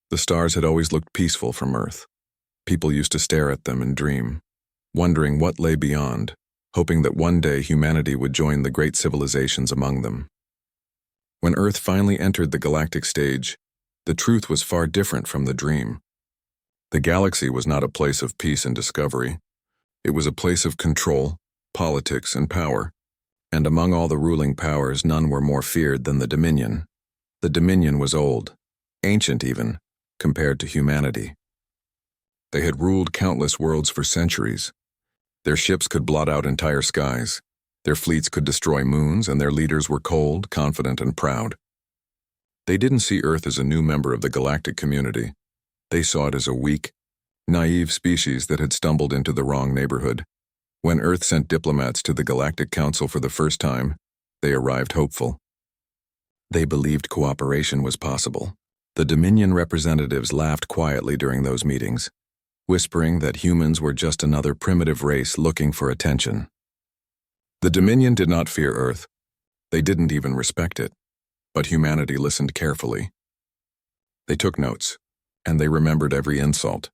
The stars had always looked peaceful from Earth. People used to stare at them and dream, wondering what lay beyond, hoping that one day humanity would join the great civilizations among them. When Earth finally entered the galactic stage, the truth was far different from the dream. The galaxy was not a place of peace and discovery. It was a place of control, politics, and power. And among all the ruling powers, none were more feared than the Dominion. The Dominion was old, ancient even, compared to humanity. They had ruled countless worlds for centuries. Their ships could blot out entire skies. Their fleets could destroy moons, and their leaders were cold, confident, and proud. They didn't see Earth as a new member of the galactic community. They saw it as a weak, naive species that had stumbled into the wrong neighborhood. When Earth sent diplomats to the Galactic Council for the first time, they arrived hopeful. They believed cooperation was possible. The Dominion representatives laughed quietly during those meetings, whispering that humans were just another primitive race looking for attention. The Dominion did not fear Earth. They didn't even respect it. But humanity listened carefully. They took notes, and they remembered every insult.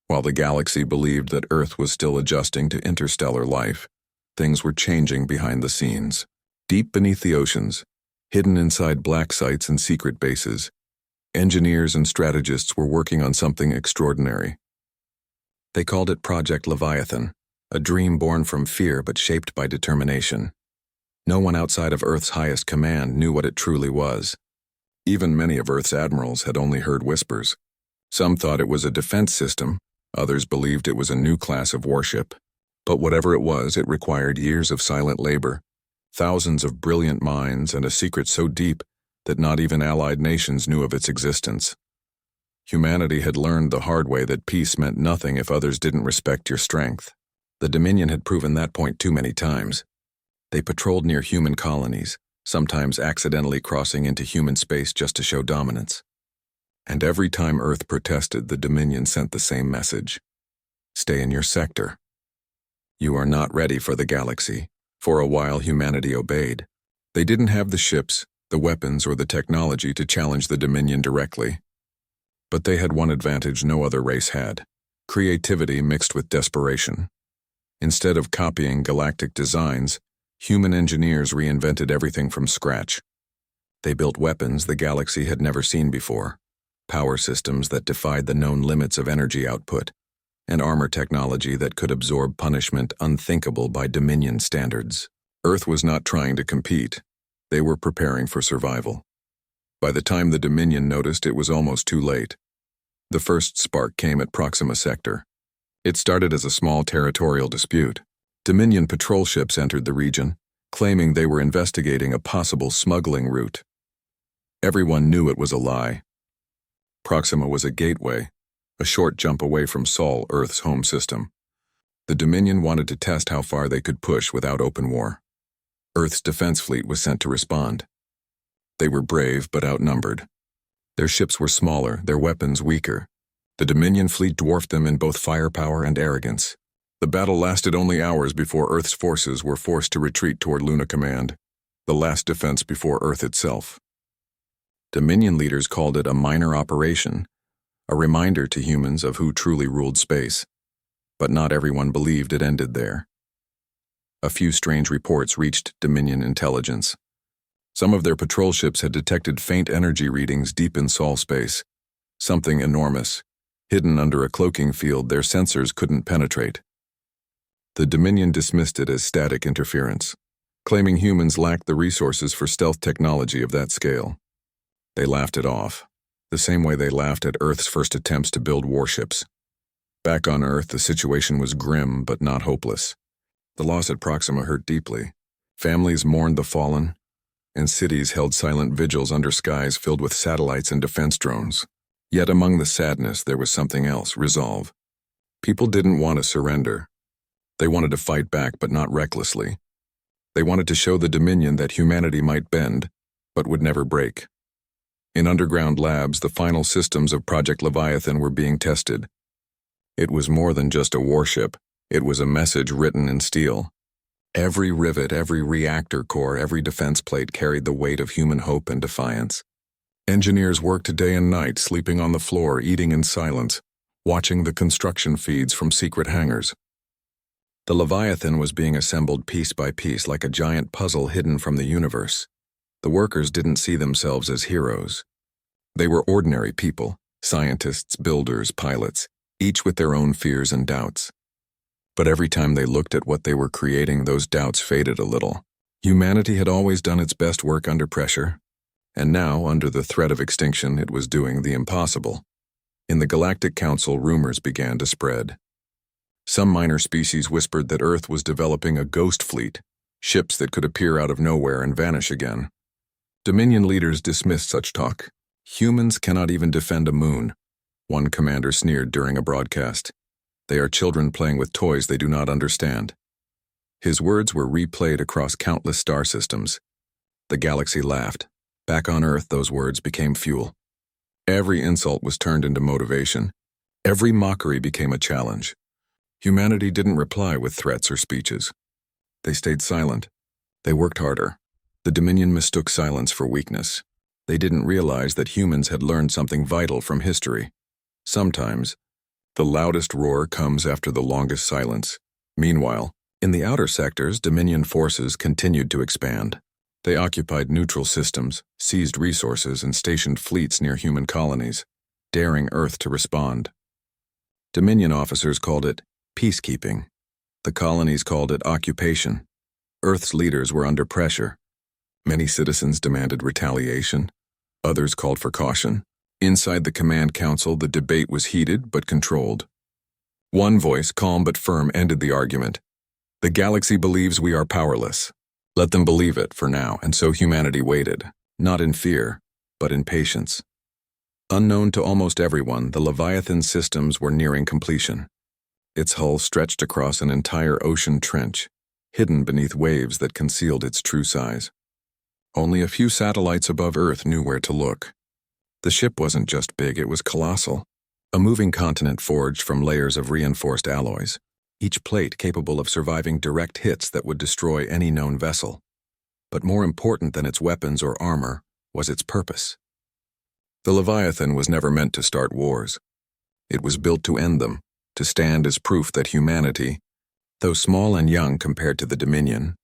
While the galaxy believed that Earth was still adjusting to interstellar life, things were changing behind the scenes. Deep beneath the oceans, hidden inside black sites and secret bases, engineers and strategists were working on something extraordinary. They called it Project Leviathan, a dream born from fear but shaped by determination. No one outside of Earth's highest command knew what it truly was. Even many of Earth's admirals had only heard whispers. Some thought it was a defense system, others believed it was a new class of warship. But whatever it was, it required years of silent labor, thousands of brilliant minds, and a secret so deep that not even allied nations knew of its existence. Humanity had learned the hard way that peace meant nothing if others didn't respect your strength. The Dominion had proven that point too many times. They patrolled near human colonies, sometimes accidentally crossing into human space just to show dominance. And every time Earth protested, the Dominion sent the same message. Stay in your sector. You are not ready for the galaxy. For a while, humanity obeyed. They didn't have the ships, the weapons, or the technology to challenge the Dominion directly. But they had one advantage no other race had: creativity mixed with desperation. Instead of copying galactic designs, human engineers reinvented everything from scratch. They built weapons the galaxy had never seen before, power systems that defied the known limits of energy output, and armor technology that could absorb punishment unthinkable by Dominion standards. Earth was not trying to compete. They were preparing for survival. By the time the Dominion noticed, it was almost too late. The first spark came at Proxima Sector. It started as a small territorial dispute. Dominion patrol ships entered the region, claiming they were investigating a possible smuggling route. Everyone knew it was a lie. Proxima was a gateway, a short jump away from Sol, Earth's home system. The Dominion wanted to test how far they could push without open war. Earth's defense fleet was sent to respond. They were brave but outnumbered. Their ships were smaller, their weapons weaker. The Dominion fleet dwarfed them in both firepower and arrogance. The battle lasted only hours before Earth's forces were forced to retreat toward Luna Command, the last defense before Earth itself. Dominion leaders called it a minor operation, a reminder to humans of who truly ruled space. But not everyone believed it ended there. A few strange reports reached Dominion intelligence. Some of their patrol ships had detected faint energy readings deep in Sol space, something enormous, hidden under a cloaking field their sensors couldn't penetrate. The Dominion dismissed it as static interference, claiming humans lacked the resources for stealth technology of that scale. They laughed it off, the same way they laughed at Earth's first attempts to build warships. Back on Earth, the situation was grim but not hopeless. The loss at Proxima hurt deeply. Families mourned the fallen, and cities held silent vigils under skies filled with satellites and defense drones. Yet among the sadness, there was something else: resolve. People didn't want to surrender. They wanted to fight back, but not recklessly. They wanted to show the Dominion that humanity might bend, but would never break. In underground labs, the final systems of Project Leviathan were being tested. It was more than just a warship. It was a message written in steel. Every rivet, every reactor core, every defense plate carried the weight of human hope and defiance. Engineers worked day and night, sleeping on the floor, eating in silence, watching the construction feeds from secret hangars. The Leviathan was being assembled piece by piece like a giant puzzle hidden from the universe. The workers didn't see themselves as heroes. They were ordinary people, scientists, builders, pilots, each with their own fears and doubts. But every time they looked at what they were creating, those doubts faded a little. Humanity had always done its best work under pressure, and now, under the threat of extinction, it was doing the impossible. In the Galactic Council, rumors began to spread. Some minor species whispered that Earth was developing a ghost fleet, ships that could appear out of nowhere and vanish again. Dominion leaders dismissed such talk. Humans cannot even defend a moon, one commander sneered during a broadcast. They are children playing with toys they do not understand. His words were replayed across countless star systems. The galaxy laughed. Back on Earth, those words became fuel. Every insult was turned into motivation. Every mockery became a challenge. Humanity didn't reply with threats or speeches. They stayed silent. They worked harder. The Dominion mistook silence for weakness. They didn't realize that humans had learned something vital from history. Sometimes, the loudest roar comes after the longest silence. Meanwhile, in the outer sectors, Dominion forces continued to expand. They occupied neutral systems, seized resources, and stationed fleets near human colonies, daring Earth to respond. Dominion officers called it peacekeeping. The colonies called it occupation. Earth's leaders were under pressure. Many citizens demanded retaliation. Others called for caution. Inside the command council, the debate was heated but controlled. One voice, calm but firm, ended the argument. The galaxy believes we are powerless. Let them believe it for now, and so humanity waited, not in fear, but in patience. Unknown to almost everyone, the Leviathan systems were nearing completion. Its hull stretched across an entire ocean trench, hidden beneath waves that concealed its true size. Only a few satellites above Earth knew where to look. The ship wasn't just big, it was colossal. A moving continent forged from layers of reinforced alloys, each plate capable of surviving direct hits that would destroy any known vessel. But more important than its weapons or armor was its purpose. The Leviathan was never meant to start wars. It was built to end them, to stand as proof that humanity, though small and young compared to the Dominion,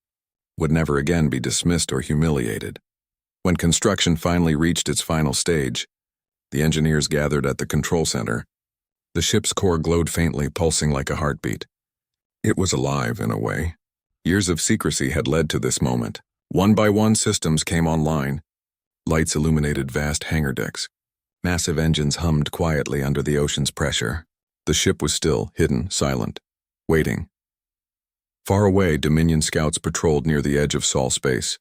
would never again be dismissed or humiliated. When construction finally reached its final stage, the engineers gathered at the control center. The ship's core glowed faintly, pulsing like a heartbeat. It was alive in a way. Years of secrecy had led to this moment. One by one, systems came online. Lights illuminated vast hangar decks. Massive engines hummed quietly under the ocean's pressure. The ship was still, hidden, silent, waiting. Far away, Dominion scouts patrolled near the edge of Sol space.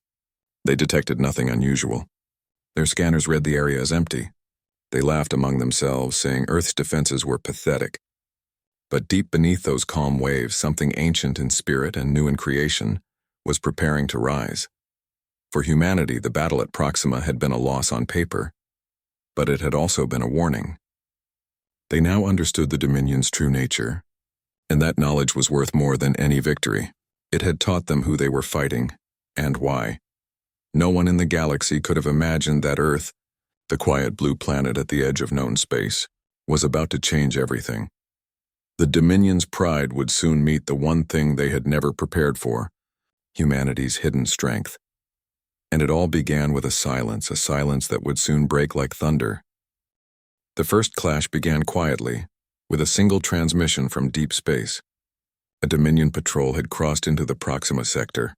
They detected nothing unusual. Their scanners read the area as empty. They laughed among themselves, saying Earth's defenses were pathetic. But deep beneath those calm waves, something ancient in spirit and new in creation was preparing to rise. For humanity, the battle at Proxima had been a loss on paper, but it had also been a warning. They now understood the Dominion's true nature, and that knowledge was worth more than any victory. It had taught them who they were fighting, and why. No one in the galaxy could have imagined that Earth, the quiet blue planet at the edge of known space, was about to change everything. The Dominion's pride would soon meet the one thing they had never prepared for, humanity's hidden strength. And it all began with a silence that would soon break like thunder. The first clash began quietly, with a single transmission from deep space. A Dominion patrol had crossed into the Proxima sector,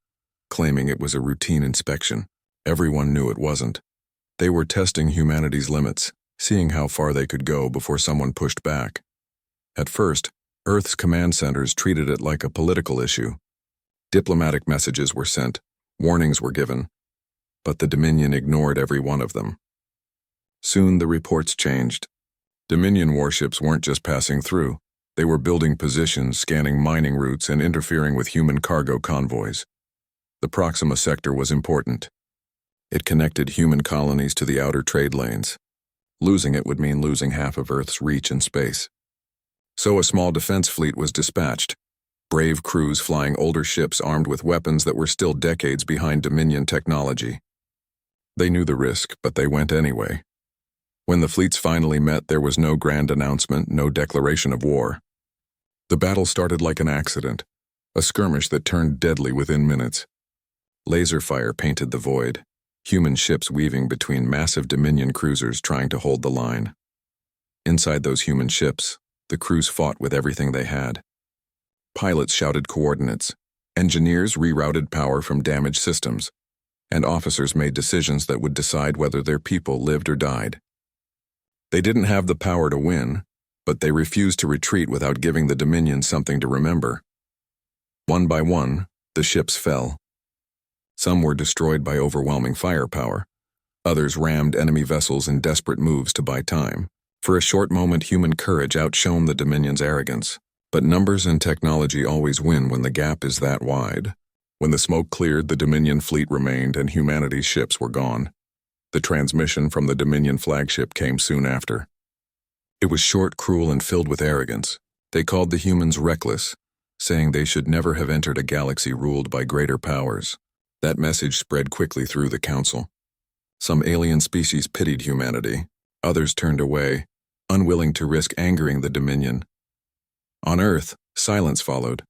claiming it was a routine inspection. Everyone knew it wasn't. They were testing humanity's limits, seeing how far they could go before someone pushed back. At first, Earth's command centers treated it like a political issue. Diplomatic messages were sent, warnings were given, but the Dominion ignored every one of them. Soon the reports changed. Dominion warships weren't just passing through. They were building positions, scanning mining routes, and interfering with human cargo convoys. The Proxima sector was important. It connected human colonies to the outer trade lanes. Losing it would mean losing half of Earth's reach in space. So a small defense fleet was dispatched. Brave crews flying older ships armed with weapons that were still decades behind Dominion technology. They knew the risk, but they went anyway. When the fleets finally met, there was no grand announcement, no declaration of war. The battle started like an accident, a skirmish that turned deadly within minutes. Laser fire painted the void, human ships weaving between massive Dominion cruisers trying to hold the line. Inside those human ships, the crews fought with everything they had. Pilots shouted coordinates, engineers rerouted power from damaged systems, and officers made decisions that would decide whether their people lived or died. They didn't have the power to win, but they refused to retreat without giving the Dominion something to remember. One by one, the ships fell. Some were destroyed by overwhelming firepower. Others rammed enemy vessels in desperate moves to buy time. For a short moment, human courage outshone the Dominion's arrogance. But numbers and technology always win when the gap is that wide. When the smoke cleared, the Dominion fleet remained and humanity's ships were gone. The transmission from the Dominion flagship came soon after. It was short, cruel, and filled with arrogance. They called the humans reckless, saying they should never have entered a galaxy ruled by greater powers. That message spread quickly through the council. Some alien species pitied humanity. Others turned away, unwilling to risk angering the Dominion. On Earth, silence followed.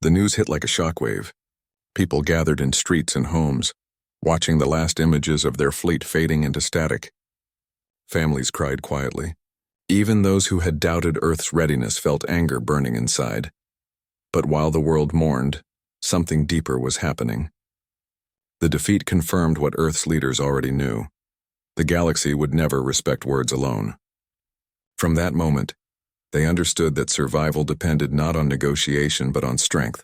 The news hit like a shockwave. People gathered in streets and homes, watching the last images of their fleet fading into static. Families cried quietly. Even those who had doubted Earth's readiness felt anger burning inside. But while the world mourned, something deeper was happening. The defeat confirmed what Earth's leaders already knew. The galaxy would never respect words alone. From that moment, they understood that survival depended not on negotiation but on strength.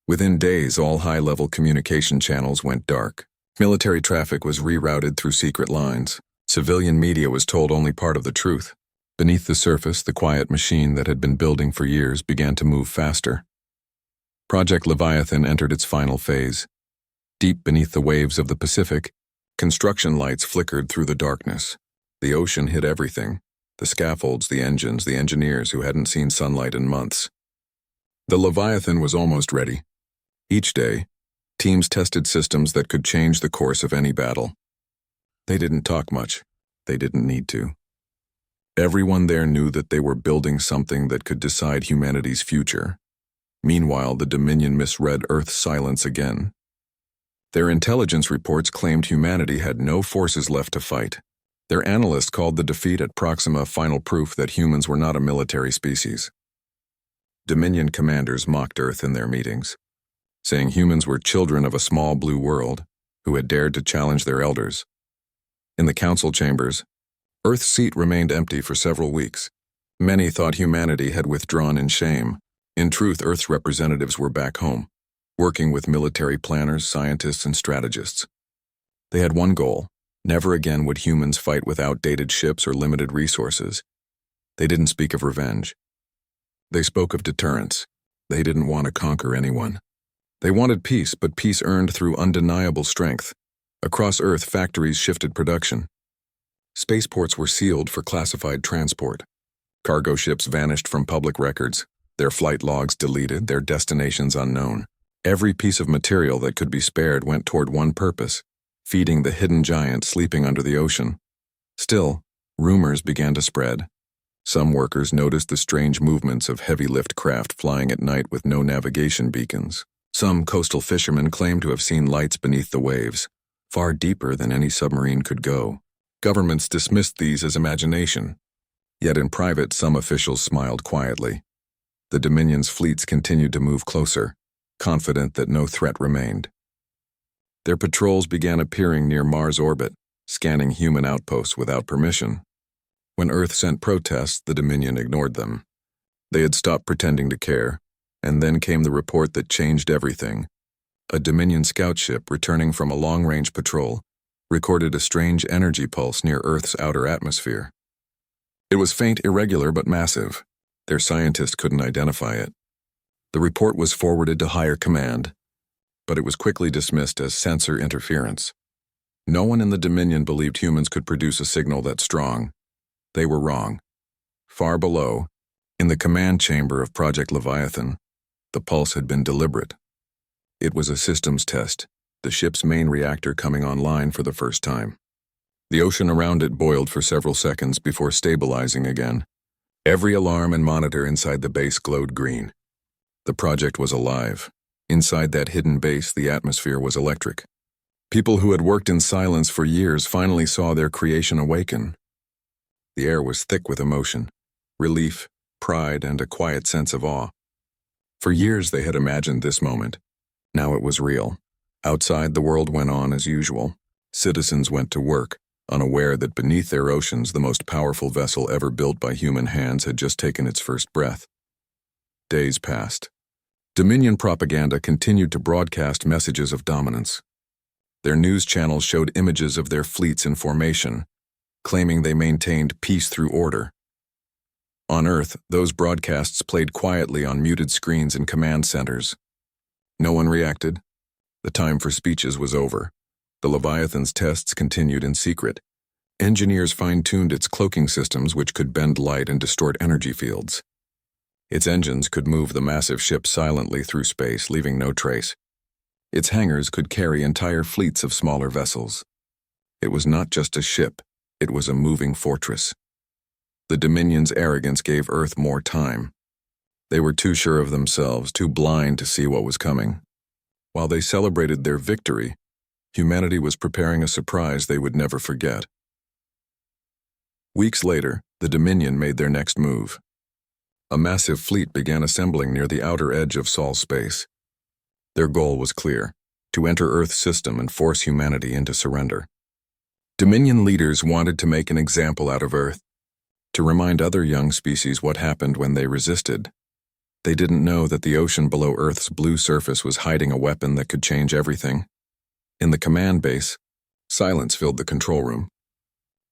Within days, all high-level communication channels went dark. Military traffic was rerouted through secret lines. Civilian media was told only part of the truth. Beneath the surface, the quiet machine that had been building for years began to move faster. Project Leviathan entered its final phase. Deep beneath the waves of the Pacific, construction lights flickered through the darkness. The ocean hid everything: the scaffolds, the engines, the engineers who hadn't seen sunlight in months. The Leviathan was almost ready. Each day, teams tested systems that could change the course of any battle. They didn't talk much. They didn't need to. Everyone there knew that they were building something that could decide humanity's future. Meanwhile, the Dominion misread Earth's silence again. Their intelligence reports claimed humanity had no forces left to fight. Their analysts called the defeat at Proxima final proof that humans were not a military species. Dominion commanders mocked Earth in their meetings, saying humans were children of a small blue world who had dared to challenge their elders. In the council chambers, Earth's seat remained empty for several weeks. Many thought humanity had withdrawn in shame. In truth, Earth's representatives were back home, working with military planners, scientists, and strategists. They had one goal: never again would humans fight with outdated ships or limited resources. They didn't speak of revenge. They spoke of deterrence. They didn't want to conquer anyone. They wanted peace, but peace earned through undeniable strength. Across Earth, factories shifted production. Spaceports were sealed for classified transport. Cargo ships vanished from public records, their flight logs deleted, their destinations unknown. Every piece of material that could be spared went toward one purpose: feeding the hidden giant sleeping under the ocean. Still, rumors began to spread. Some workers noticed the strange movements of heavy-lift craft flying at night with no navigation beacons. Some coastal fishermen claimed to have seen lights beneath the waves, far deeper than any submarine could go. Governments dismissed these as imagination. Yet in private, some officials smiled quietly. The Dominion's fleets continued to move closer, confident that no threat remained. Their patrols began appearing near Mars' orbit, scanning human outposts without permission. When Earth sent protests, the Dominion ignored them. They had stopped pretending to care, and then came the report that changed everything. A Dominion scout ship returning from a long-range patrol recorded a strange energy pulse near Earth's outer atmosphere. It was faint, irregular, but massive. Their scientists couldn't identify it. The report was forwarded to higher command, but it was quickly dismissed as sensor interference. No one in the Dominion believed humans could produce a signal that strong. They were wrong. Far below, in the command chamber of Project Leviathan, the pulse had been deliberate. It was a systems test, the ship's main reactor coming online for the first time. The ocean around it boiled for several seconds before stabilizing again. Every alarm and monitor inside the base glowed green. The project was alive. Inside that hidden base, the atmosphere was electric. People who had worked in silence for years finally saw their creation awaken. The air was thick with emotion, relief, pride, and a quiet sense of awe. For years they had imagined this moment. Now it was real. Outside, the world went on as usual. Citizens went to work, unaware that beneath their oceans the most powerful vessel ever built by human hands had just taken its first breath. Days passed. Dominion propaganda continued to broadcast messages of dominance. Their news channels showed images of their fleets in formation, claiming they maintained peace through order. On Earth, those broadcasts played quietly on muted screens in command centers. No one reacted. The time for speeches was over. The Leviathan's tests continued in secret. Engineers fine-tuned its cloaking systems, which could bend light and distort energy fields. Its engines could move the massive ship silently through space, leaving no trace. Its hangars could carry entire fleets of smaller vessels. It was not just a ship, it was a moving fortress. The Dominion's arrogance gave Earth more time. They were too sure of themselves, too blind to see what was coming. While they celebrated their victory, humanity was preparing a surprise they would never forget. Weeks later, the Dominion made their next move. A massive fleet began assembling near the outer edge of Sol space. Their goal was clear: to enter Earth's system and force humanity into surrender. Dominion leaders wanted to make an example out of Earth, to remind other young species what happened when they resisted. They didn't know that the ocean below Earth's blue surface was hiding a weapon that could change everything. In the command base, silence filled the control room.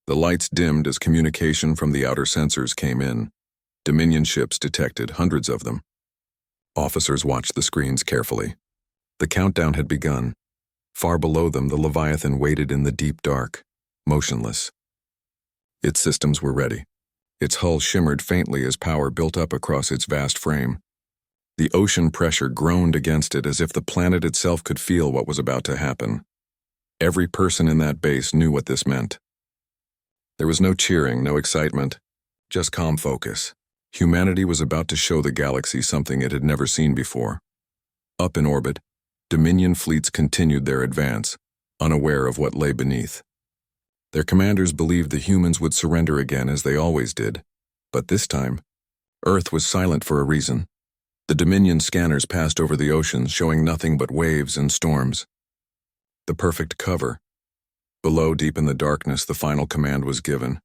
The lights dimmed as communication from the outer sensors came in. Dominion ships detected, hundreds of them. Officers watched the screens carefully. The countdown had begun. Far below them, the Leviathan waited in the deep dark, motionless. Its systems were ready. Its hull shimmered faintly as power built up across its vast frame. The ocean pressure groaned against it as if the planet itself could feel what was about to happen. Every person in that base knew what this meant. There was no cheering, no excitement, just calm focus. Humanity was about to show the galaxy something it had never seen before. Up in orbit, Dominion fleets continued their advance, unaware of what lay beneath. Their commanders believed the humans would surrender again as they always did, but this time, Earth was silent for a reason. The Dominion scanners passed over the oceans, showing nothing but waves and storms. The perfect cover. Below, deep in the darkness, the final command was given.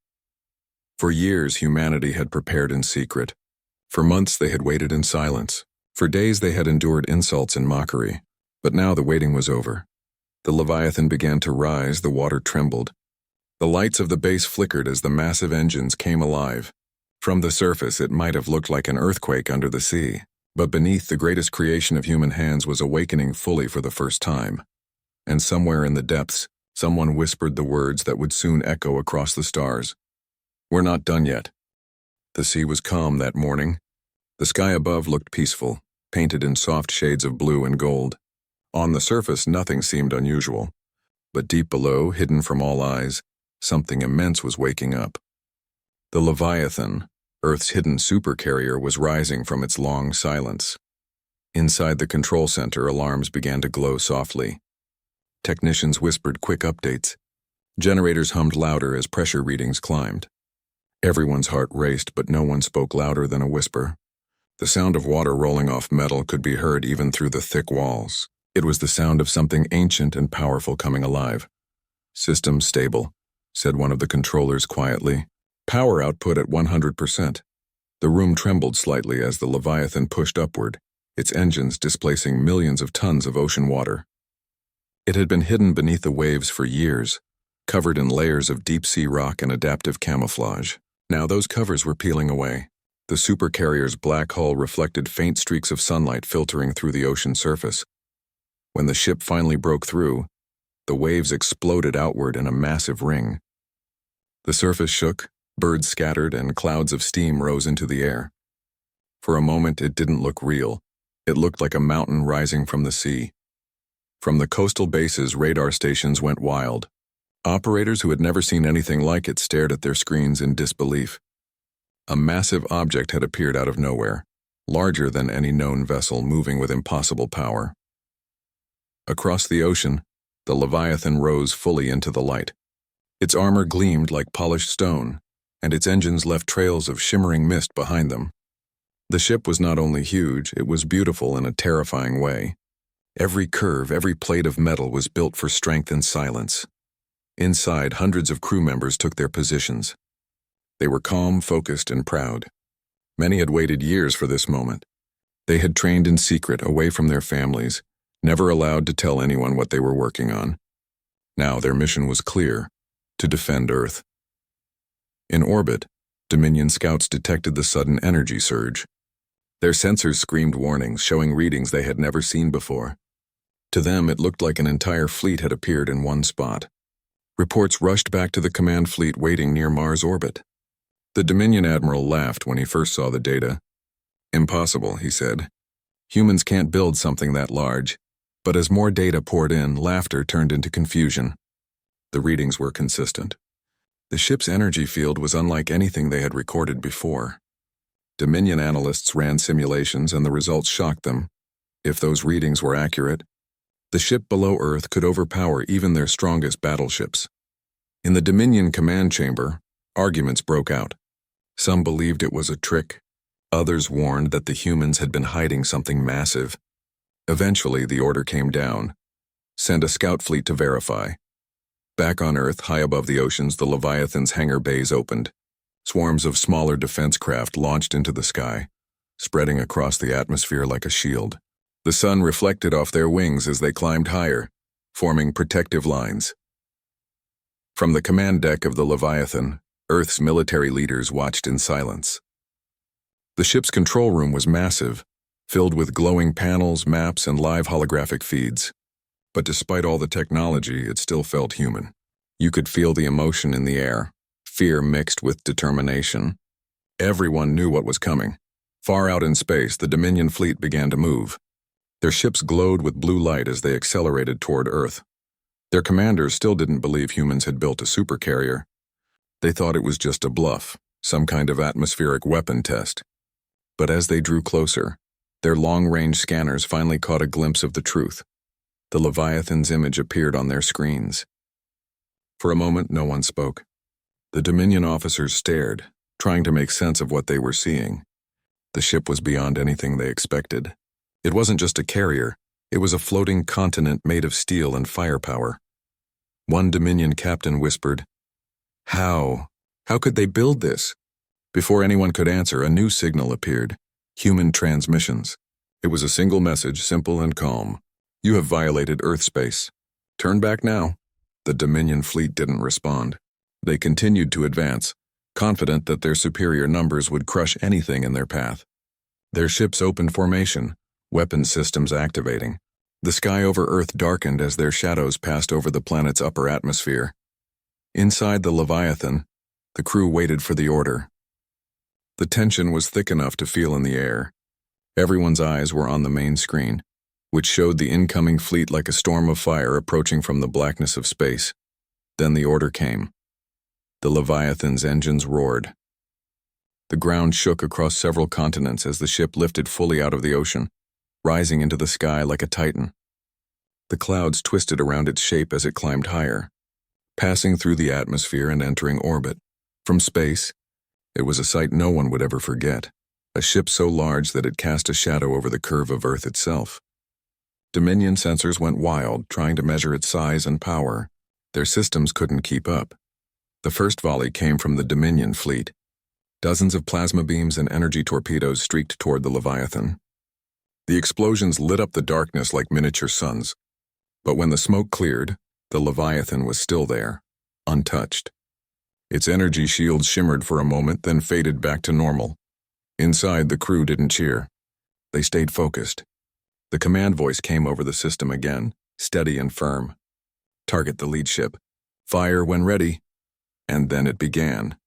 For years, humanity had prepared in secret. For months, they had waited in silence. For days, they had endured insults and mockery. But now the waiting was over. The Leviathan began to rise, the water trembled. The lights of the base flickered as the massive engines came alive. From the surface, it might have looked like an earthquake under the sea. But beneath, the greatest creation of human hands was awakening fully for the first time. And somewhere in the depths, someone whispered the words that would soon echo across the stars. "We're not done yet." The sea was calm that morning. The sky above looked peaceful, painted in soft shades of blue and gold. On the surface, nothing seemed unusual. But deep below, hidden from all eyes, something immense was waking up. The Leviathan, Earth's hidden supercarrier, was rising from its long silence. Inside the control center, alarms began to glow softly. Technicians whispered quick updates. Generators hummed louder as pressure readings climbed. Everyone's heart raced, but no one spoke louder than a whisper. The sound of water rolling off metal could be heard even through the thick walls. It was the sound of something ancient and powerful coming alive. "Systems stable," said one of the controllers quietly. "Power output at 100%. The room trembled slightly as the Leviathan pushed upward, its engines displacing millions of tons of ocean water. It had been hidden beneath the waves for years, covered in layers of deep-sea rock and adaptive camouflage. Now those covers were peeling away. The supercarrier's black hull reflected faint streaks of sunlight filtering through the ocean surface. When the ship finally broke through, the waves exploded outward in a massive ring. The surface shook, birds scattered, and clouds of steam rose into the air. For a moment, it didn't look real. It looked like a mountain rising from the sea. From the coastal bases, radar stations went wild. Operators who had never seen anything like it stared at their screens in disbelief. A massive object had appeared out of nowhere, larger than any known vessel, moving with impossible power. Across the ocean, the Leviathan rose fully into the light. Its armor gleamed like polished stone, and its engines left trails of shimmering mist behind them. The ship was not only huge, it was beautiful in a terrifying way. Every curve, every plate of metal was built for strength and silence. Inside, hundreds of crew members took their positions. They were calm, focused, and proud. Many had waited years for this moment. They had trained in secret, away from their families, never allowed to tell anyone what they were working on. Now their mission was clear: to defend Earth. In orbit, Dominion scouts detected the sudden energy surge. Their sensors screamed warnings, showing readings they had never seen before. To them, it looked like an entire fleet had appeared in one spot. Reports rushed back to the command fleet waiting near Mars orbit. The Dominion admiral laughed when he first saw the data. "Impossible," he said. "Humans can't build something that large." But as more data poured in, laughter turned into confusion. The readings were consistent. The ship's energy field was unlike anything they had recorded before. Dominion analysts ran simulations and the results shocked them. If those readings were accurate, the ship below Earth could overpower even their strongest battleships. In the Dominion command chamber, arguments broke out. Some believed it was a trick. Others warned that the humans had been hiding something massive. Eventually, the order came down: send a scout fleet to verify. Back on Earth, high above the oceans, the Leviathan's hangar bays opened. Swarms of smaller defense craft launched into the sky, spreading across the atmosphere like a shield. The sun reflected off their wings as they climbed higher, forming protective lines. From the command deck of the Leviathan, Earth's military leaders watched in silence. The ship's control room was massive, filled with glowing panels, maps, and live holographic feeds. But despite all the technology, it still felt human. You could feel the emotion in the air, fear mixed with determination. Everyone knew what was coming. Far out in space, the Dominion fleet began to move. Their ships glowed with blue light as they accelerated toward Earth. Their commanders still didn't believe humans had built a supercarrier. They thought it was just a bluff, some kind of atmospheric weapon test. But as they drew closer, their long-range scanners finally caught a glimpse of the truth. The Leviathan's image appeared on their screens. For a moment, no one spoke. The Dominion officers stared, trying to make sense of what they were seeing. The ship was beyond anything they expected. It wasn't just a carrier, it was a floating continent made of steel and firepower. One Dominion captain whispered, "How? How could they build this?" Before anyone could answer, a new signal appeared: human transmissions. It was a single message, simple and calm: "You have violated Earth space. Turn back now." The Dominion fleet didn't respond. They continued to advance, confident that their superior numbers would crush anything in their path. Their ships opened formation, weapon systems activating. The sky over Earth darkened as their shadows passed over the planet's upper atmosphere. Inside the Leviathan, the crew waited for the order. The tension was thick enough to feel in the air. Everyone's eyes were on the main screen, which showed the incoming fleet like a storm of fire approaching from the blackness of space. Then the order came. The Leviathan's engines roared. The ground shook across several continents as the ship lifted fully out of the ocean, rising into the sky like a titan. The clouds twisted around its shape as it climbed higher, passing through the atmosphere and entering orbit. From space, it was a sight no one would ever forget, a ship so large that it cast a shadow over the curve of Earth itself. Dominion sensors went wild, trying to measure its size and power. Their systems couldn't keep up. The first volley came from the Dominion fleet. Dozens of plasma beams and energy torpedoes streaked toward the Leviathan. The explosions lit up the darkness like miniature suns. But when the smoke cleared, the Leviathan was still there, untouched. Its energy shields shimmered for a moment, then faded back to normal. Inside, the crew didn't cheer. They stayed focused. The command voice came over the system again, steady and firm. "Target the lead ship. Fire when ready." And then it began.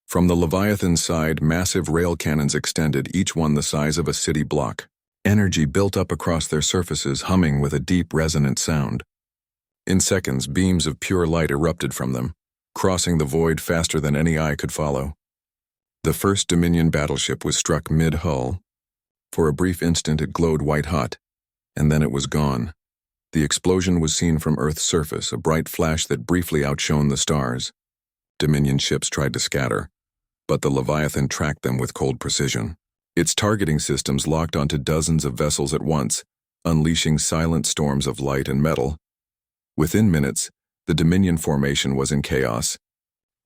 From the Leviathan's side, massive rail cannons extended, each one the size of a city block. Energy built up across their surfaces, humming with a deep, resonant sound. In seconds, beams of pure light erupted from them, crossing the void faster than any eye could follow. The first Dominion battleship was struck mid-hull. For a brief instant it glowed white-hot, and then it was gone. The explosion was seen from Earth's surface, a bright flash that briefly outshone the stars. Dominion ships tried to scatter, but the Leviathan tracked them with cold precision. Its targeting systems locked onto dozens of vessels at once, unleashing silent storms of light and metal. Within minutes, the Dominion formation was in chaos,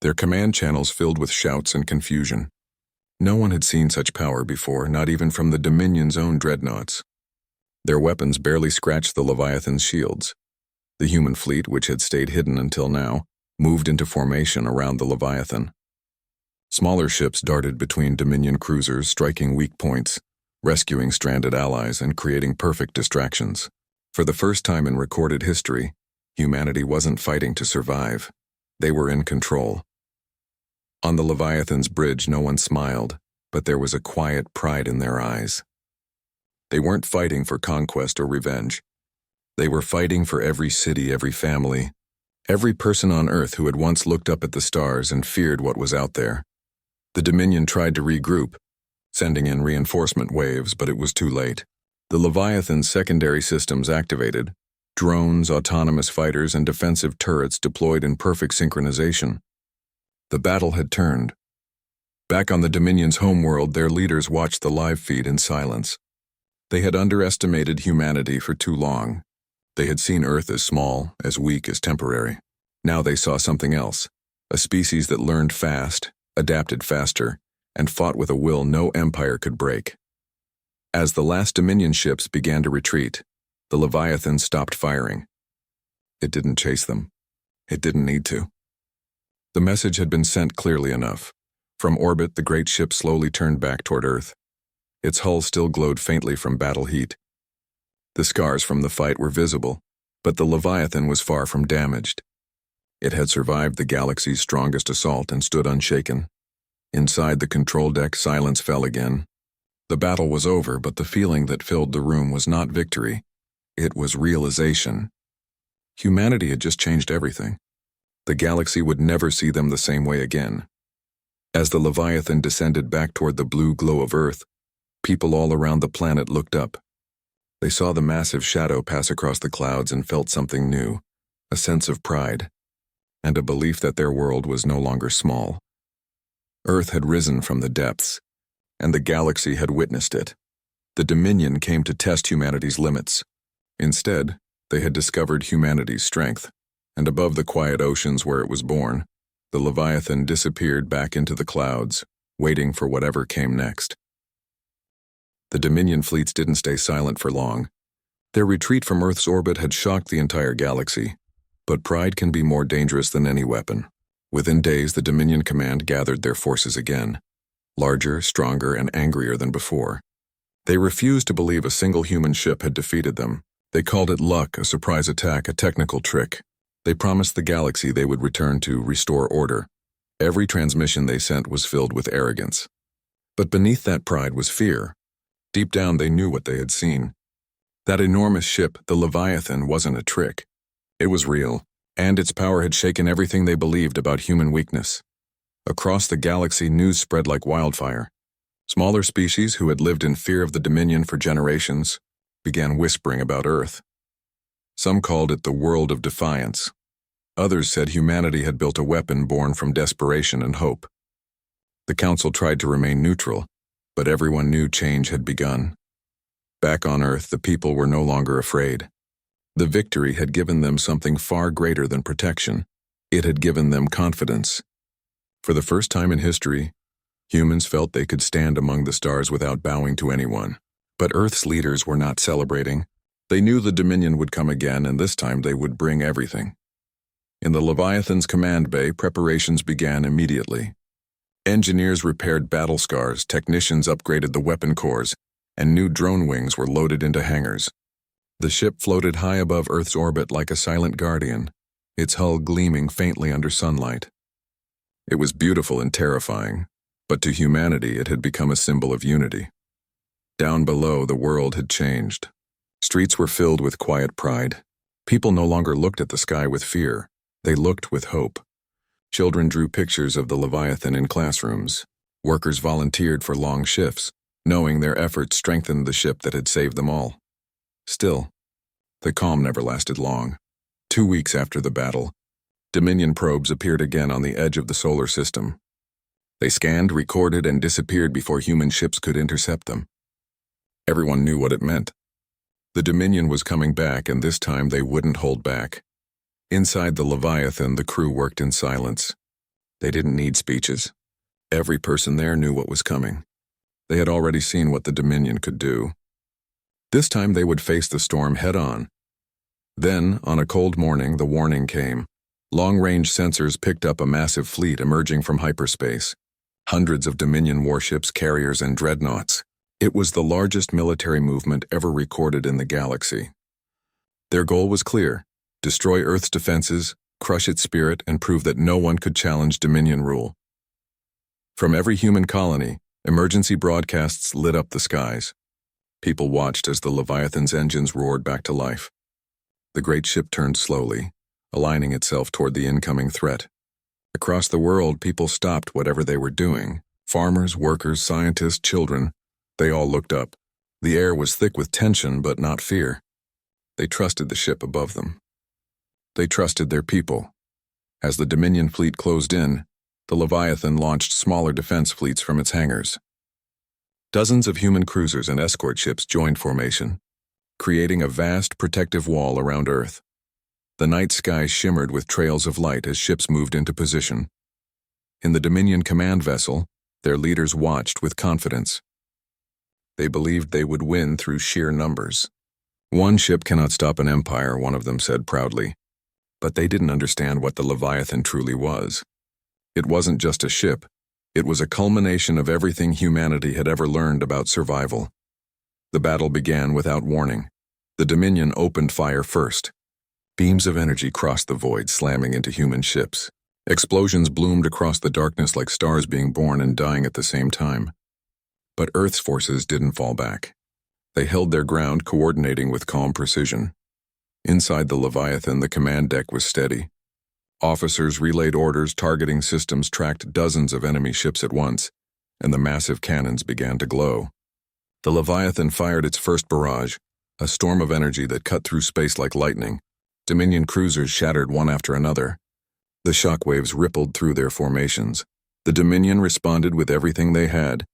their command channels filled with shouts and confusion. No one had seen such power before, not even from the Dominion's own dreadnoughts. Their weapons barely scratched the Leviathan's shields. The human fleet, which had stayed hidden until now, moved into formation around the Leviathan. Smaller ships darted between Dominion cruisers, striking weak points, rescuing stranded allies, and creating perfect distractions. For the first time in recorded history, humanity wasn't fighting to survive. They were in control. On the Leviathan's bridge, no one smiled, but there was a quiet pride in their eyes. They weren't fighting for conquest or revenge. They were fighting for every city, every family, every person on Earth who had once looked up at the stars and feared what was out there. The Dominion tried to regroup, sending in reinforcement waves, but it was too late. The Leviathan's secondary systems activated, drones, autonomous fighters, and defensive turrets deployed in perfect synchronization. The battle had turned. Back on the Dominion's homeworld, their leaders watched the live feed in silence. They had underestimated humanity for too long. They had seen Earth as small, as weak, as temporary. Now they saw something else, a species that learned fast, adapted faster, and fought with a will no empire could break. As the last Dominion ships began to retreat, the Leviathan stopped firing. It didn't chase them. It didn't need to. The message had been sent clearly enough. From orbit, the great ship slowly turned back toward Earth. Its hull still glowed faintly from battle heat. The scars from the fight were visible, but the Leviathan was far from damaged. It had survived the galaxy's strongest assault and stood unshaken. Inside the control deck, silence fell again. The battle was over, but the feeling that filled the room was not victory. It was realization. Humanity had just changed everything. The galaxy would never see them the same way again. As the Leviathan descended back toward the blue glow of Earth, people all around the planet looked up. They saw the massive shadow pass across the clouds and felt something new, a sense of pride, and a belief that their world was no longer small. Earth had risen from the depths, and the galaxy had witnessed it. The Dominion came to test humanity's limits. Instead, they had discovered humanity's strength, and above the quiet oceans where it was born, the Leviathan disappeared back into the clouds, waiting for whatever came next. The Dominion fleets didn't stay silent for long. Their retreat from Earth's orbit had shocked the entire galaxy, but pride can be more dangerous than any weapon. Within days, the Dominion command gathered their forces again, larger, stronger, and angrier than before. They refused to believe a single human ship had defeated them. They called it luck, a surprise attack, a technical trick. They promised the galaxy they would return to restore order. Every transmission they sent was filled with arrogance. But beneath that pride was fear. Deep down, they knew what they had seen. That enormous ship, the Leviathan, wasn't a trick. It was real, and its power had shaken everything they believed about human weakness. Across the galaxy, news spread like wildfire. Smaller species who had lived in fear of the Dominion for generations began whispering about Earth. Some called it the world of defiance. Others said humanity had built a weapon born from desperation and hope. The council tried to remain neutral, but everyone knew change had begun. Back on Earth, the people were no longer afraid. The victory had given them something far greater than protection. It had given them confidence. For the first time in history, humans felt they could stand among the stars without bowing to anyone. But Earth's leaders were not celebrating. They knew the Dominion would come again, and this time they would bring everything. In the Leviathan's command bay, preparations began immediately. Engineers repaired battle scars, technicians upgraded the weapon cores, and new drone wings were loaded into hangars. The ship floated high above Earth's orbit like a silent guardian, its hull gleaming faintly under sunlight. It was beautiful and terrifying, but to humanity it had become a symbol of unity. Down below, the world had changed. Streets were filled with quiet pride. People no longer looked at the sky with fear. They looked with hope. Children drew pictures of the Leviathan in classrooms. Workers volunteered for long shifts, knowing their efforts strengthened the ship that had saved them all. Still, the calm never lasted long. 2 weeks after the battle, Dominion probes appeared again on the edge of the solar system. They scanned, recorded, and disappeared before human ships could intercept them. Everyone knew what it meant. The Dominion was coming back, and this time they wouldn't hold back. Inside the Leviathan, the crew worked in silence. They didn't need speeches. Every person there knew what was coming. They had already seen what the Dominion could do. This time they would face the storm head-on. Then, on a cold morning, the warning came. Long-range sensors picked up a massive fleet emerging from hyperspace. Hundreds of Dominion warships, carriers, and dreadnoughts. It was the largest military movement ever recorded in the galaxy. Their goal was clear: destroy Earth's defenses, crush its spirit, and prove that no one could challenge Dominion rule. From every human colony, emergency broadcasts lit up the skies. People watched as the Leviathan's engines roared back to life. The great ship turned slowly, aligning itself toward the incoming threat. Across the world, people stopped whatever they were doing. Farmers, workers, scientists, children. They all looked up. The air was thick with tension, but not fear. They trusted the ship above them. They trusted their people. As the Dominion fleet closed in, the Leviathan launched smaller defense fleets from its hangars. Dozens of human cruisers and escort ships joined formation, creating a vast protective wall around Earth. The night sky shimmered with trails of light as ships moved into position. In the Dominion command vessel, their leaders watched with confidence. They believed they would win through sheer numbers. "One ship cannot stop an empire," one of them said proudly. But they didn't understand what the Leviathan truly was. It wasn't just a ship. It was a culmination of everything humanity had ever learned about survival. The battle began without warning. The Dominion opened fire first. Beams of energy crossed the void, slamming into human ships. Explosions bloomed across the darkness like stars being born and dying at the same time. But Earth's forces didn't fall back. They held their ground, coordinating with calm precision. Inside the Leviathan, the command deck was steady. Officers relayed orders, targeting systems tracked dozens of enemy ships at once, and the massive cannons began to glow. The Leviathan fired its first barrage, a storm of energy that cut through space like lightning. Dominion cruisers shattered one after another. The shockwaves rippled through their formations. The Dominion responded with everything they had.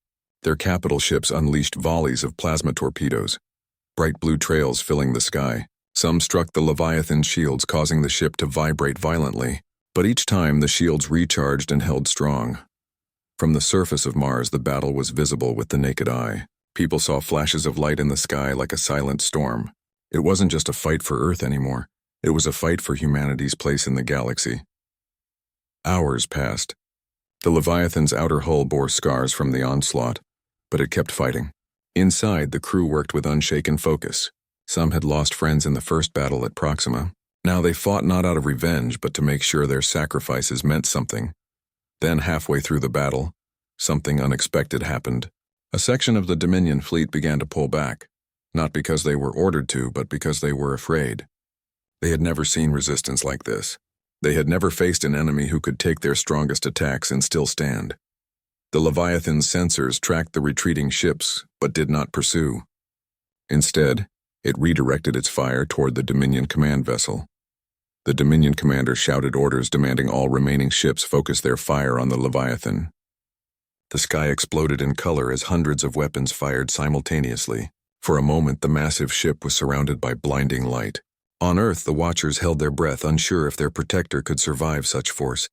Their capital ships unleashed volleys of plasma torpedoes, bright blue trails filling the sky. Some struck the Leviathan's shields, causing the ship to vibrate violently, but each time the shields recharged and held strong. From the surface of Mars, the battle was visible with the naked eye. People saw flashes of light in the sky like a silent storm. It wasn't just a fight for Earth anymore. It was a fight for humanity's place in the galaxy. Hours passed. The Leviathan's outer hull bore scars from the onslaught, but it kept fighting. Inside, the crew worked with unshaken focus. Some had lost friends in the first battle at Proxima. Now they fought not out of revenge, but to make sure their sacrifices meant something. Then, halfway through the battle, something unexpected happened. A section of the Dominion fleet began to pull back, not because they were ordered to, but because they were afraid. They had never seen resistance like this. They had never faced an enemy who could take their strongest attacks and still stand. The Leviathan's sensors tracked the retreating ships, but did not pursue. Instead, it redirected its fire toward the Dominion command vessel. The Dominion commander shouted orders demanding all remaining ships focus their fire on the Leviathan. The sky exploded in color as hundreds of weapons fired simultaneously. For a moment, the massive ship was surrounded by blinding light. On Earth, the watchers held their breath, unsure if their protector could survive such force.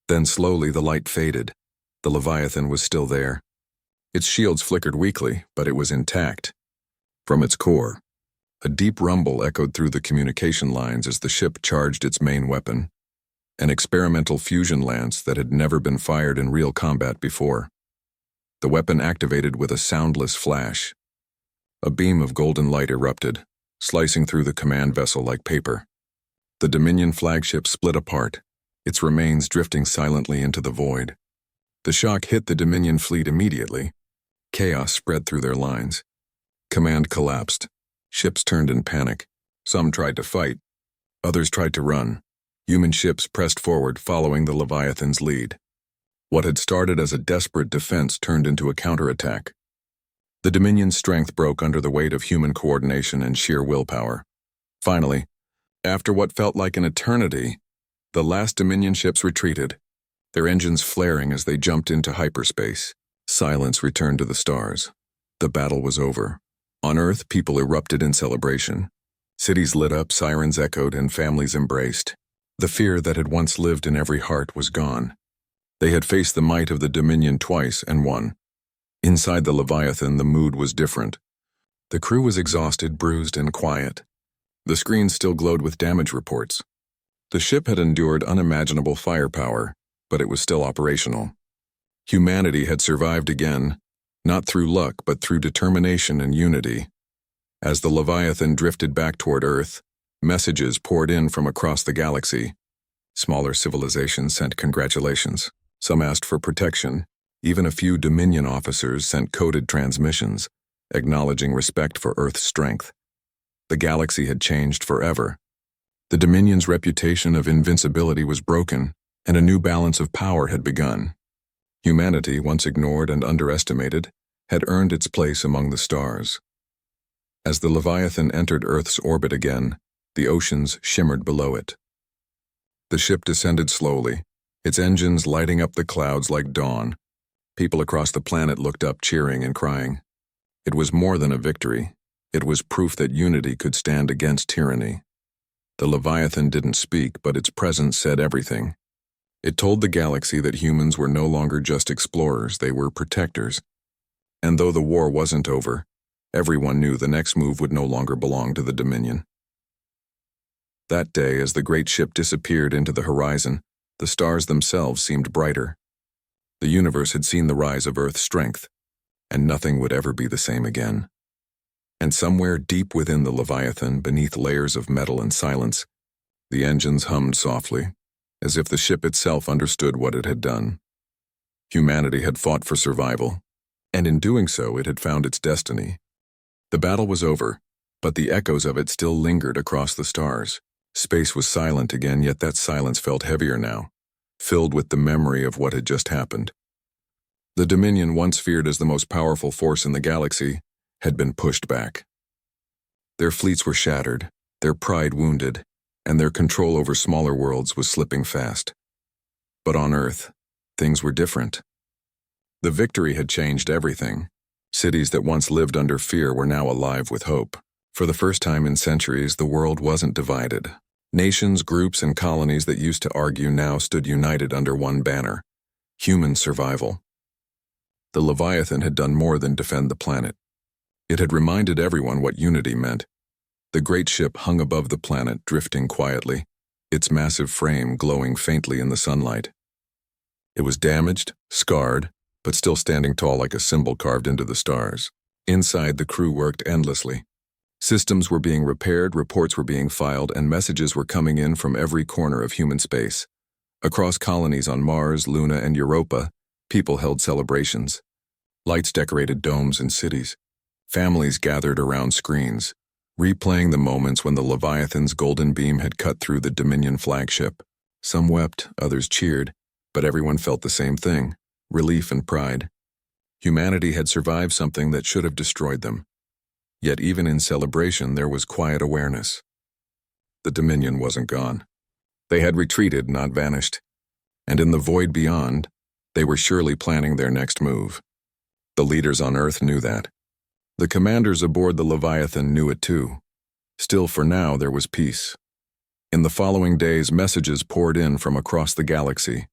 Then slowly the light faded. The Leviathan was still there. Its shields flickered weakly, but it was intact. From its core, a deep rumble echoed through the communication lines as the ship charged its main weapon, an experimental fusion lance that had never been fired in real combat before. The weapon activated with a soundless flash. A beam of golden light erupted, slicing through the command vessel like paper. The Dominion flagship split apart, its remains drifting silently into the void. The shock hit the Dominion fleet immediately. Chaos spread through their lines. Command collapsed. Ships turned in panic. Some tried to fight, Others tried to run. Human ships pressed forward, following the Leviathan's lead. What had started as a desperate defense turned into a counterattack. The Dominion's strength broke under the weight of human coordination and sheer willpower. Finally, after what felt like an eternity, the last Dominion ships retreated, their engines flaring as they jumped into hyperspace. Silence returned to the stars. The battle was over. On Earth, people erupted in celebration. Cities lit up, sirens echoed, and families embraced. The fear that had once lived in every heart was gone. They had faced the might of the Dominion twice and won. Inside the Leviathan, the mood was different. The crew was exhausted, bruised, and quiet. The screens still glowed with damage reports. The ship had endured unimaginable firepower, but it was still operational. Humanity had survived again, not through luck, but through determination and unity. As the Leviathan drifted back toward Earth, messages poured in from across the galaxy. Smaller civilizations sent congratulations. Some asked for protection. Even a few Dominion officers sent coded transmissions, acknowledging respect for Earth's strength. The galaxy had changed forever. The Dominion's reputation of invincibility was broken, and a new balance of power had begun. Humanity, once ignored and underestimated, had earned its place among the stars. As the Leviathan entered Earth's orbit again, the oceans shimmered below it. The ship descended slowly, its engines lighting up the clouds like dawn. People across the planet looked up, cheering and crying. It was more than a victory. It was proof that unity could stand against tyranny. The Leviathan didn't speak, but its presence said everything. It told the galaxy that humans were no longer just explorers, they were protectors. And though the war wasn't over, everyone knew the next move would no longer belong to the Dominion. That day, as the great ship disappeared into the horizon, the stars themselves seemed brighter. The universe had seen the rise of Earth's strength, and nothing would ever be the same again. And somewhere deep within the Leviathan, beneath layers of metal and silence, the engines hummed softly, as if the ship itself understood what it had done. Humanity had fought for survival, and in doing so, it had found its destiny. The battle was over, but the echoes of it still lingered across the stars. Space was silent again, yet that silence felt heavier now, filled with the memory of what had just happened. The Dominion, once feared as the most powerful force in the galaxy, had been pushed back. Their fleets were shattered, their pride wounded, and their control over smaller worlds was slipping fast. But on Earth, things were different. The victory had changed everything. Cities that once lived under fear were now alive with hope. For the first time in centuries, the world wasn't divided. Nations, groups, and colonies that used to argue now stood united under one banner: human survival. The Leviathan had done more than defend the planet. It had reminded everyone what unity meant. The great ship hung above the planet, drifting quietly, its massive frame glowing faintly in the sunlight. It was damaged, scarred, but still standing tall like a symbol carved into the stars. Inside, the crew worked endlessly. Systems were being repaired, reports were being filed, and messages were coming in from every corner of human space. Across colonies on Mars, Luna, and Europa, people held celebrations. Lights decorated domes and cities. Families gathered around screens, replaying the moments when the Leviathan's golden beam had cut through the Dominion flagship. Some wept, others cheered, but everyone felt the same thing: relief and pride. Humanity had survived something that should have destroyed them. Yet even in celebration, there was quiet awareness. The Dominion wasn't gone. They had retreated, not vanished. And in the void beyond, they were surely planning their next move. The leaders on Earth knew that. The commanders aboard the Leviathan knew it too. Still, for now, there was peace. In the following days, messages poured in from across the galaxy.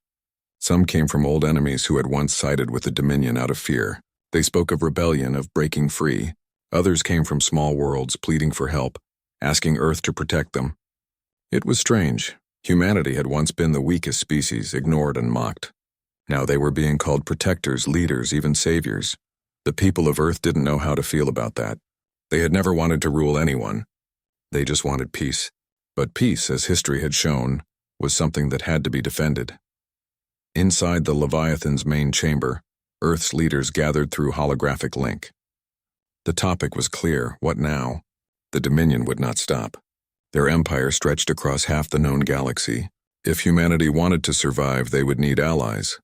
Some came from old enemies who had once sided with the Dominion out of fear. They spoke of rebellion, of breaking free. Others came from small worlds, pleading for help, asking Earth to protect them. It was strange. Humanity had once been the weakest species, ignored and mocked. Now they were being called protectors, leaders, even saviors. The people of Earth didn't know how to feel about that. They had never wanted to rule anyone. They just wanted peace. But peace, as history had shown, was something that had to be defended. Inside the Leviathan's main chamber, Earth's leaders gathered through holographic link. The topic was clear: what now? The Dominion would not stop. Their empire stretched across half the known galaxy. If humanity wanted to survive, they would need allies.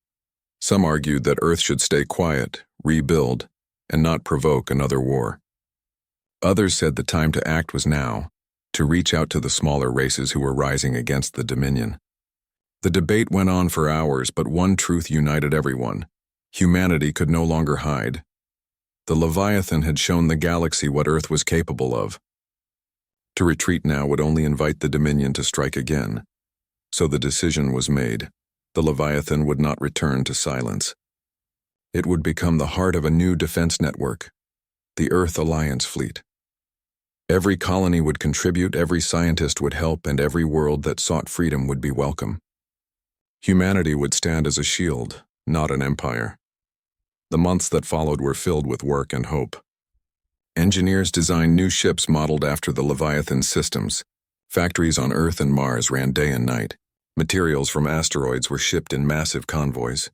Some argued that Earth should stay quiet, rebuild, and not provoke another war. Others said the time to act was now, to reach out to the smaller races who were rising against the Dominion. The debate went on for hours, but one truth united everyone. Humanity could no longer hide. The Leviathan had shown the galaxy what Earth was capable of. To retreat now would only invite the Dominion to strike again. So the decision was made. The Leviathan would not return to silence. It would become the heart of a new defense network, the Earth Alliance Fleet. Every colony would contribute, every scientist would help, and every world that sought freedom would be welcome. Humanity would stand as a shield, not an empire. The months that followed were filled with work and hope. Engineers designed new ships modeled after the Leviathan systems. Factories on Earth and Mars ran day and night. Materials from asteroids were shipped in massive convoys.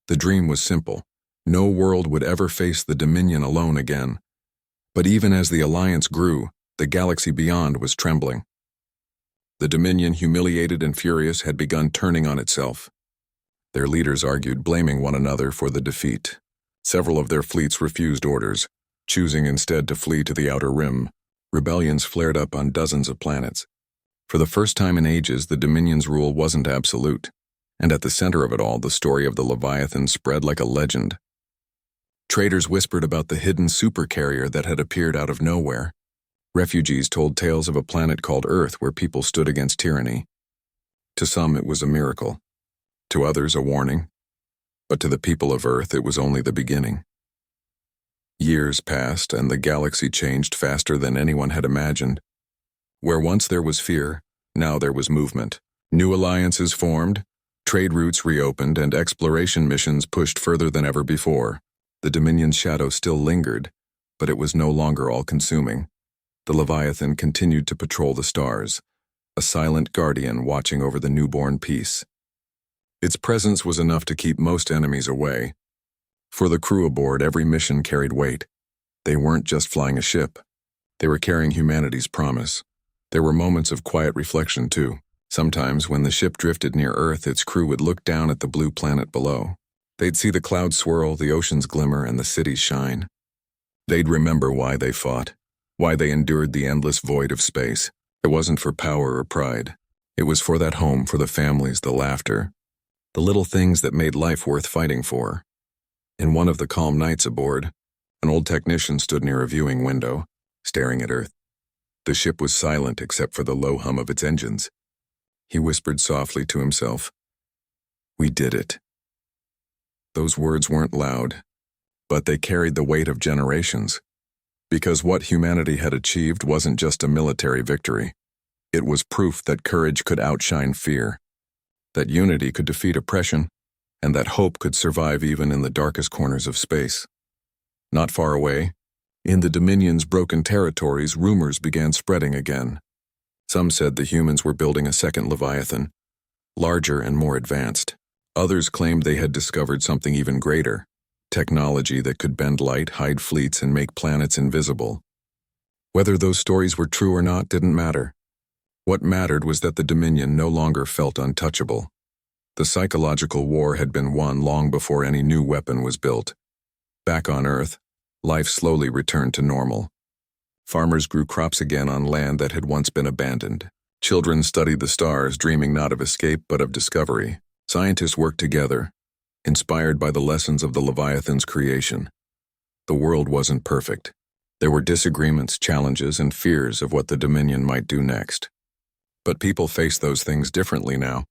The dream was simple. No world would ever face the Dominion alone again. But even as the alliance grew, the galaxy beyond was trembling. The Dominion, humiliated and furious, had begun turning on itself. Their leaders argued, blaming one another for the defeat. Several of their fleets refused orders, choosing instead to flee to the outer rim. Rebellions flared up on dozens of planets. For the first time in ages, the Dominion's rule wasn't absolute, and at the center of it all, the story of the Leviathan spread like a legend. Traders whispered about the hidden supercarrier that had appeared out of nowhere. Refugees told tales of a planet called Earth where people stood against tyranny. To some, it was a miracle. To others, a warning. But to the people of Earth, it was only the beginning. Years passed, and the galaxy changed faster than anyone had imagined. Where once there was fear, now there was movement. New alliances formed, trade routes reopened, and exploration missions pushed further than ever before. The Dominion's shadow still lingered, but it was no longer all-consuming. The Leviathan continued to patrol the stars, a silent guardian watching over the newborn peace. Its presence was enough to keep most enemies away. For the crew aboard, every mission carried weight. They weren't just flying a ship. They were carrying humanity's promise. There were moments of quiet reflection, too. Sometimes, when the ship drifted near Earth, its crew would look down at the blue planet below. They'd see the clouds swirl, the oceans glimmer, and the cities shine. They'd remember why they fought, why they endured the endless void of space. It wasn't for power or pride. It was for that home, for the families, the laughter, the little things that made life worth fighting for. In one of the calm nights aboard, an old technician stood near a viewing window, staring at Earth. The ship was silent except for the low hum of its engines. He whispered softly to himself, "We did it." Those words weren't loud, but they carried the weight of generations. Because what humanity had achieved wasn't just a military victory. It was proof that courage could outshine fear, that unity could defeat oppression, and that hope could survive even in the darkest corners of space. Not far away, in the Dominion's broken territories, rumors began spreading again. Some said the humans were building a second Leviathan, larger and more advanced. Others claimed they had discovered something even greater, technology that could bend light, hide fleets, and make planets invisible. Whether those stories were true or not didn't matter. What mattered was that the Dominion no longer felt untouchable. The psychological war had been won long before any new weapon was built. Back on Earth, life slowly returned to normal. Farmers grew crops again on land that had once been abandoned. Children studied the stars, dreaming not of escape but of discovery. Scientists worked together, inspired by the lessons of the Leviathan's creation. The world wasn't perfect. There were disagreements, challenges, and fears of what the Dominion might do next. But people faced those things differently now.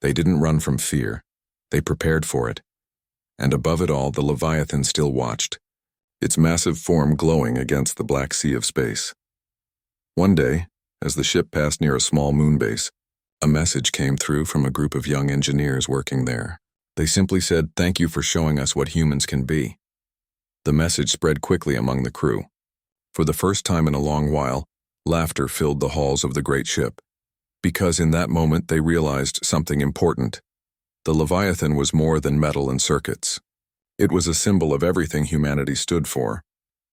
They didn't run from fear. They prepared for it. And above it all, the Leviathan still watched, its massive form glowing against the black sea of space. One day, as the ship passed near a small moon base, a message came through from a group of young engineers working there. They simply said, "Thank you for showing us what humans can be." The message spread quickly among the crew. For the first time in a long while, laughter filled the halls of the great ship. Because in that moment they realized something important. The Leviathan was more than metal and circuits. It was a symbol of everything humanity stood for: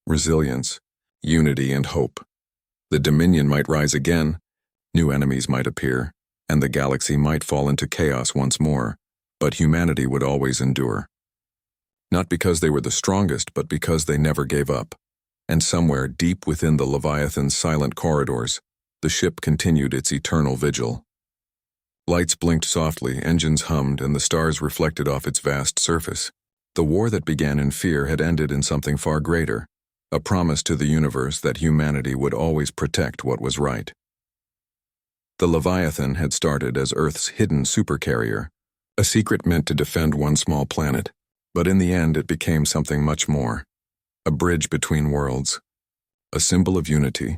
resilience, unity, and hope. The Dominion might rise again, New enemies might appear, and the galaxy might fall into chaos once more, but humanity would always endure. Not because they were the strongest, but because they never gave up. And somewhere deep within the Leviathan's silent corridors, the ship continued its eternal vigil. Lights blinked softly, engines hummed, and the stars reflected off its vast surface. The war that began in fear had ended in something far greater, a promise to the universe that humanity would always protect what was right. The Leviathan had started as Earth's hidden supercarrier, a secret meant to defend one small planet, but in the end it became something much more, a bridge between worlds, a symbol of unity,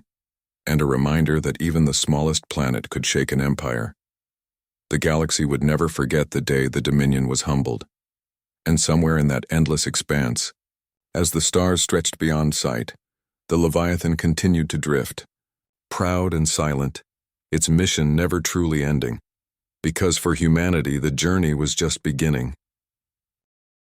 and a reminder that even the smallest planet could shake an empire. The galaxy would never forget the day the Dominion was humbled. And somewhere in that endless expanse, as the stars stretched beyond sight, the Leviathan continued to drift, proud and silent, its mission never truly ending, because for humanity the journey was just beginning.